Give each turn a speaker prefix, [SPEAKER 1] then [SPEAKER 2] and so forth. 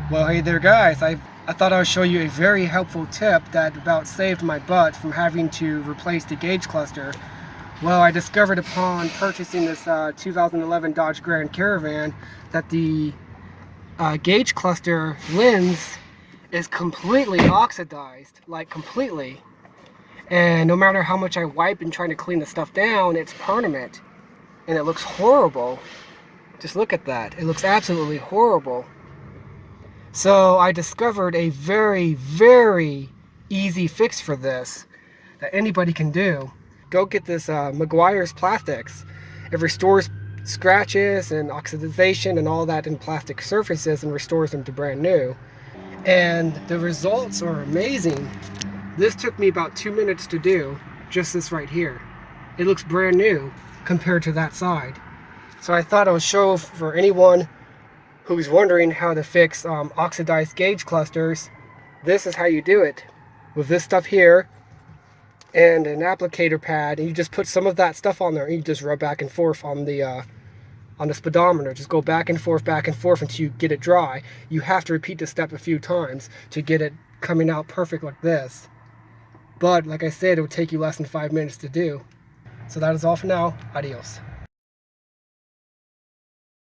[SPEAKER 1] Well, hey there guys, I thought I would show you a very helpful tip that about saved my butt from having to replace the gauge cluster. Well, I discovered upon purchasing this 2011 Dodge Grand Caravan that the gauge cluster lens is completely oxidized, like completely. And no matter how much I wipe and try to clean the stuff down, it's permanent. And it looks horrible. Just look at that. It looks absolutely horrible. So I discovered a very, very easy fix for this that anybody can do. Go get this Meguiars PlastX. It restores scratches and oxidization and all that in plastic surfaces and restores them to brand new. And the results are amazing. This took me about 2 minutes to do, just this right here. It looks brand new compared to that side. So I thought I would show for anyone who's wondering how to fix oxidized gauge clusters. This is how you do it. With this stuff here and an applicator pad, and you just put some of that stuff on there and you just rub back and forth on the speedometer. Just go back and forth until you get it dry. You have to repeat the step a few times to get it coming out perfect like this. But like I said, it would take you less than 5 minutes to do. So that is all for now. Adios.